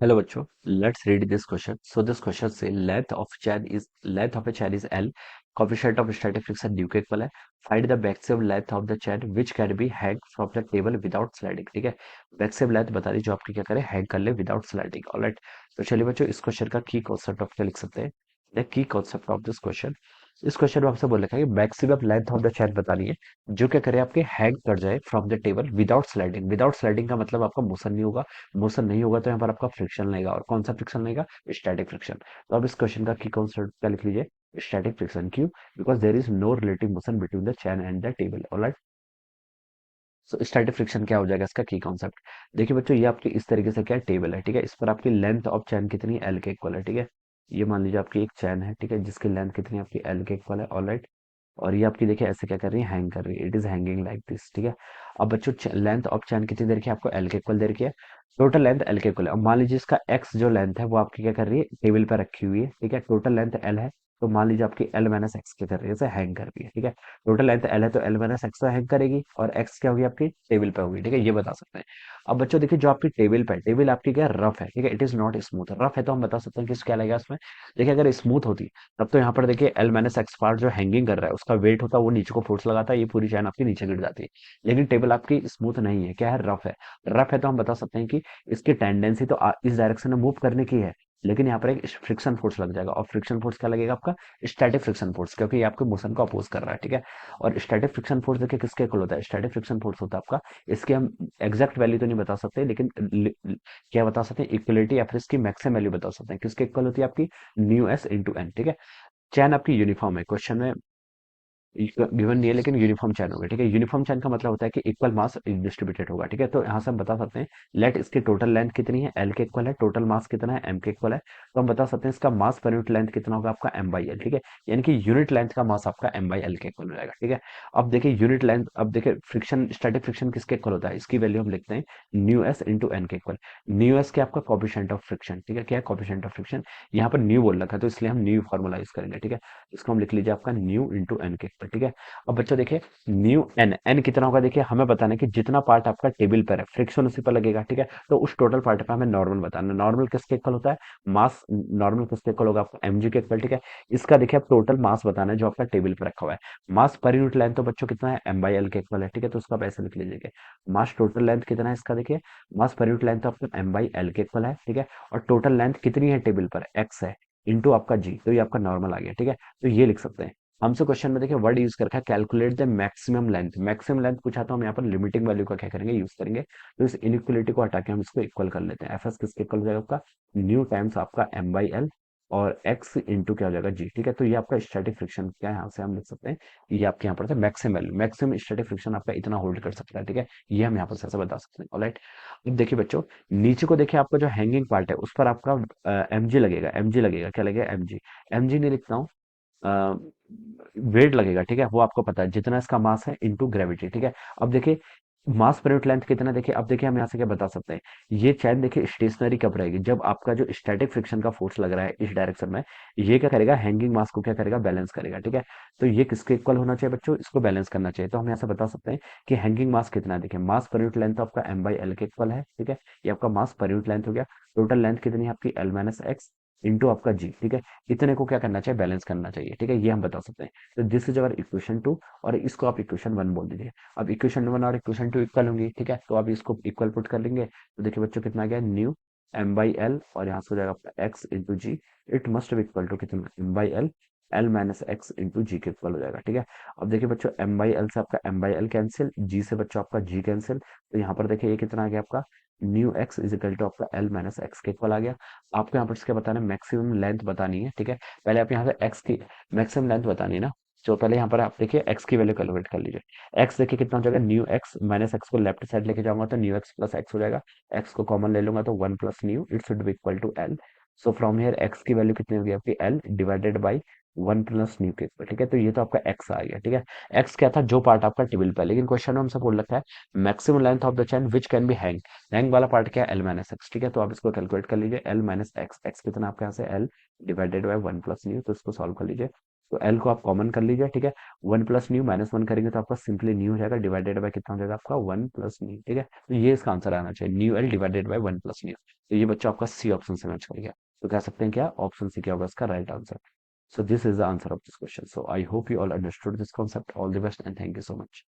Hello बच्चों, let's read this question. So this question say length of a chain is L, coefficient of static friction nu के equal है. Find the maximum length of the chain which can be hang from the table without sliding. ठीक है, maximum length बता दी जो आपकी क्या करे hang कर ले विदाउट स्लाइडिंग. ऑलराइट, तो चलिए बच्चों इस क्वेश्चन का की कॉन्सेप्ट आप क्या लिख सकते हैं. The key concept of this question, इस क्वेश्चन में आपसे बोल रखा है कि maximum length of the chain बतानी है जो क्या करे आपके हैंग कर जाए from the table without sliding. Without sliding का मतलब आपका मोशन नहीं होगा. मोशन नहीं होगा तो यहाँ पर आपका फ्रिक्शन लगेगा. और कौन सा फ्रिक्शन लगेगा? Static friction. तो अब इस क्वेश्चन का की कॉन्सेप्ट क्या लिख लीजिए, स्टैटिक फ्रिक्शन. क्यों? Because there is no relative motion between the chain and the table. Alright, so static friction क्या हो जाएगा इसका की कॉन्सेप्ट. देखिए बच्चों, ये आपकी इस तरीके से क्या टेबल है. ठीक है, इस पर आपकी लेंथ ऑफ चैन कितनी है? एल के इक्वल है. ठीक है, ये मान लीजिए आपकी एक चैन है. ठीक है, जिसकी लेंथ कितनी है आपकी? एल के इक्वल है. ऑलराइट, और ये आपकी देखिए ऐसे क्या कर रही है, हैंग कर रही है. It is hanging like this. ठीक है, अब बच्चों लेंथ ऑफ चैन कितनी देर की है आपको? एल के इक्वल देर की है. टोटल लेंथ एल के इक्वल है. अब मान लीजिए इसका एक्स जो लेंथ है वो आपकी क्या कर रही है? टेबल पर रखी हुई है. ठीक है, टोटल लेंथ एल है, तो मान लीजिए आपकी एल माइनस एक्स क्या कर रही है? जैसे हैंग कर रही है. ठीक है, टोटल लेंथ एल है तो एल माइनस एक्स तो हैंग करेगी और एक्स क्या होगी आपकी? टेबल पे होगी. ठीक है, ये बता सकते हैं. अब बच्चों देखिए, जो आपकी टेबल पे, टेबल आपकी क्या रफ है. ठीक है, it is not smooth. Rough है तो हम बता सकते हैं कि क्या लगेगा इसमें. देखिए अगर स्मूथ होती तब तो यहाँ पर देखिए एल माइनस एक्स पार्ट जो हैंगिंग कर रहा है उसका वेट होता है, वो नीचे को फोर्स लगाता है, ये पूरी चैन आपकी नीचे गिर जाती है. लेकिन टेबल आपकी स्मूथ नहीं है, क्या है? रफ है. रफ है तो हम बता सकते हैं कि इसकी टेंडेंसी तो इस डायरेक्शन में मूव करने की है, लेकिन यहाँ पर एक फ्रिक्शन फोर्स लग जाएगा. और फ्रिक्शन फोर्स क्या लगेगा आपका? स्टैटिक फ्रिक्शन फोर्स, क्योंकि ये आपके मोशन को अपोज कर रहा है. ठीक है, और स्टैटिक फ्रिक्शन फोर्स देखिए किसके इक्वल होता है? स्टैटिक फ्रिक्शन फोर्स होता है आपका, इसके हम एग्जैक्ट वैल्यू तो नहीं बता सकते, लेकिन क्या बता सकते हैं? इक्वलिटी या फिर इसकी मैक्सिमम वैल्यू बता सकते हैं. किसके इक्वल होती है आपकी? Mu S into N. ठीक है, चैन आपकी यूनिफॉर्म है. क्वेश्चन में गिवन नहीं है लेकिन यूनिफॉर्म चैन होगा. ठीक है, यूनिफॉर्म चैन का मतलब होता है कि इक्वल मास डिस्ट्रीब्यूटेड होगा. ठीक है, तो यहाँ से हम बता सकते हैं लेट इसकी टोटल लेंथ कितनी है? एल के इक्वल है. टोटल मास कितना है? एम के इक्वल है. तो हम बता सकते हैं इसका मास पर यूनिट लेंथ कितना होगा आपका? M by L. ठीक है, यानी कि यूनिट लेंथ का मास आपका एम बाई एल के इक्वल हो जाएगा. ठीक है, अब देखिए यूनिट लेंथ, अब देखिए फ्रिक्शन, स्टैटिक फ्रिक्शन किसके इक्वल होता है? इसकी वैल्यू हम लिखते हैं न्यू एस इंटू एन के इक्वल. न्यू एस के आपका कॉफिशिएंट ऑफ फ्रिक्शन. ठीक है, क्या है? Coefficient of friction. यहाँ पर न्यू बोल रखा है तो इसलिए हम न्यू फॉर्मूला यूज करेंगे. ठीक है, इसको हम लिख लीजिए आपका न्यू इंटू एन के इक्वल. ठीक है, अब बच्चों देखिए न्यू एन, एन कितना होगा? देखिए हमें बताना है कि जितना पार्ट आपका टेबल पर है फ्रिक्शन उसी पर लगेगा. ठीक है, तो उस टोटल पार्ट पे हमें नॉर्मल बताना है. नॉर्मल किसके इक्वल होता है? मास. नॉर्मल किसके इक्वल होगा आपका? एमजी के इक्वल. ठीक है, इसका देखिए आप टोटल मास बताना है जो आपका टेबल पर रखा हुआ है. मास पर यूनिट लेंथ तो बच्चों कितना है? एम बाई एल के इक्वल है. ठीक है, तो उसका आप ऐसे लिख लीजिएगा. मास टोटल लेंथ कितना है इसका? देखिए मास पर यूनिट लेंथ आपका एम बाई एल के इक्वल है. ठीक है, और टोटल लेंथ कितनी है टेबल पर? एक्स है, इंटू आपका जी, तो ये आपका नॉर्मल आ गया. ठीक है, तो ये लिख सकते हैं. हमसे क्वेश्चन में देखिए वर्ड यूज कर रखा है calculate the maximum length. Maximum length पूछा तो हम यहाँ पर लिमिटिंग वैल्यू का क्या करेंगे? यूज करेंगे. तो इस इनइक्वलिटी को हटा के हम इसको इक्वल कर लेते हैं. एफ एस किसके इक्वल हो जाएगा आपका? न्यू टाइम्स आपका एम बाई एल और एक्स इंटू क्या हो जाएगा? जी. ठीक है, तो ये आपका स्टैटिक फ्रिक्शन क्या है? यहाँ से हम लिख सकते हैं ये आपके यहाँ पर था maximum value. Maximum static friction आपका इतना होल्ड कर सकता है. ठीक है, ये हम यहाँ पर ऐसे बता सकते हैं. ऑलराइट, अब देखिए बच्चों, नीचे को देखिए आपका जो हैंगिंग पार्ट है उस पर आपका एम जी लगेगा. एम जी लगेगा, क्या लगेगा? M G. एम जी नहीं लिखता हूँ, वेट लगेगा. ठीक है, वो आपको पता है जितना इसका मास है इनटू ग्रेविटी. ठीक है, अब देखिए मास पर यूनिट लेंथ कितना है? देखिए अब देखिए हम यहाँ से क्या बता सकते हैं, ये चैन देखिए स्टेशनरी कब रहेगी? जब आपका जो स्टैटिक फ्रिक्शन का फोर्स लग रहा है इस डायरेक्शन में, ये क्या करेगा? हैंगिंग मास को क्या करेगा? बैलेंस करेगा. ठीक है, तो ये किसके इक्वल होना चाहिए बच्चों? इसको बैलेंस करना चाहिए. तो हम यहाँ से बता सकते हैं कि हैंगिंग मास कितना है. देखिए मास पर यूनिट लेंथ आपका एम बाई एल के इक्वल है. ठीक है, ये आपका मास पर यूनिट लेंथ हो गया. टोटल लेंथ कितनी है आपकी? एल माइनस एक्स इंटू आपका जी. ठीक है, इतने को क्या करना चाहिए? बैलेंस करना चाहिए. ठीक है, ये हम बता सकते हैं. तो this is our equation two, और इसको आप इक्वेशन वन बोल दीजिए. अब इक्वेशन वन और इक्वेशन टू इक्वल होंगी. ठीक है, तो आप इसको इक्वल पुट कर लेंगे तो देखिए बच्चों कितना आ गया? न्यू एम बाई एल और यहाँ से हो जाएगा आपका X into G. It must be equal to कितना? M by L, L minus X into G के इक्वल हो जाएगा. ठीक है, अब देखिए बच्चों एम बाई एल से आपका एम बाई एल कैंसिल, जी से बच्चों आपका जी कैंसिल, तो यहाँ पर देखिए ये कितना आ गया आपका? Mu x is equal to आपका एल माइनस एक्स के इक्वल आ गया. आपको यहाँ पर इसके बताना है मैक्सिमम लेंथ बतानी है. ठीक है, पहले आप यहाँ से एक्स की मैक्सिमम लेंथ बतानी है ना, जो पहले यहाँ पर आप देखिए एक्स की वैल्यू कैलकुलेट कर लीजिए. एक्स देखिए कितना हो जाएगा? न्यू एक्स माइनस एक्स को लेफ्ट साइड लेके जाऊंगा तो न्यू एक्स प्लस एक्स हो जाएगा. एक्स को कॉमन ले लूंगा तो one plus mu, it should be equal to L. So from here x की वैल्यू कितनी होगी आपकी? L divided by one plus mu के इक्वल. ठीक है, तो ये तो आपका एक्स आ गया. ठीक है, एक्स क्या था? जो पार्ट आपका टेबल पे है, लेकिन क्वेश्चन में हमसे बोल रखा है maximum length of the chain which can be hang. Hang वाला पार्ट क्या है? L minus x. ठीक है, तो आप इसको कैलकुलेट कर लीजिए. एल माइनस एक्स, एक्स कितना आपके यहाँ से? L divided by one plus new, तो इसको सॉल्व कर लीजिए. तो एल को आप कॉमन कर लीजिए, ठीक है। 1 + न्यू -1 करेंगे तो आपका सिंपली न्यू हो जाएगा, डिवाइडेड बाय कितना हो जाएगा आपका 1 + न्यू, ठीक है। तो ये इसका आंसर आना चाहिए, new L divided by 1 + new. तो ये बच्चा आपका सी ऑप्शन से मैच कर गया। तो कह सकते हैं क्या, ऑप्शन सी क्या होगा इसका right answer. So this is the answer of this question. So I hope you all understood this concept. All the best and thank you so much.